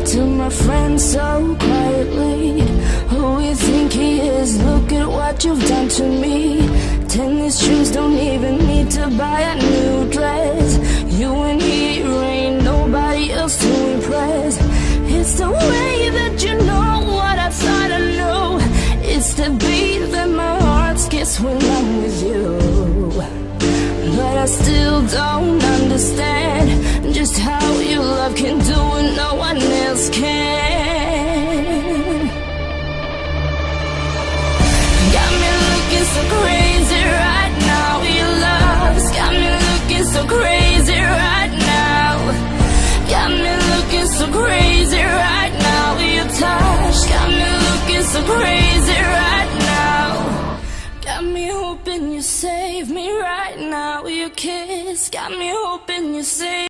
to my friend so quietly. Who you think he is? Look at what you've done to me. Tennis shoes, don't even need to buy a new dress. You and he ain't nobody else to impress. It's the way that you know what I thought I knew. It's the beat that my heart skips when I'm with you. But I still don't understand just how your love can do what no one else can. Got me looking so crazy right now. Your love's got me looking so crazy right now. Got me looking so crazy right now. Your touch got me looking so crazy right now. Got me hoping you save me right now. Your kiss got me hoping you save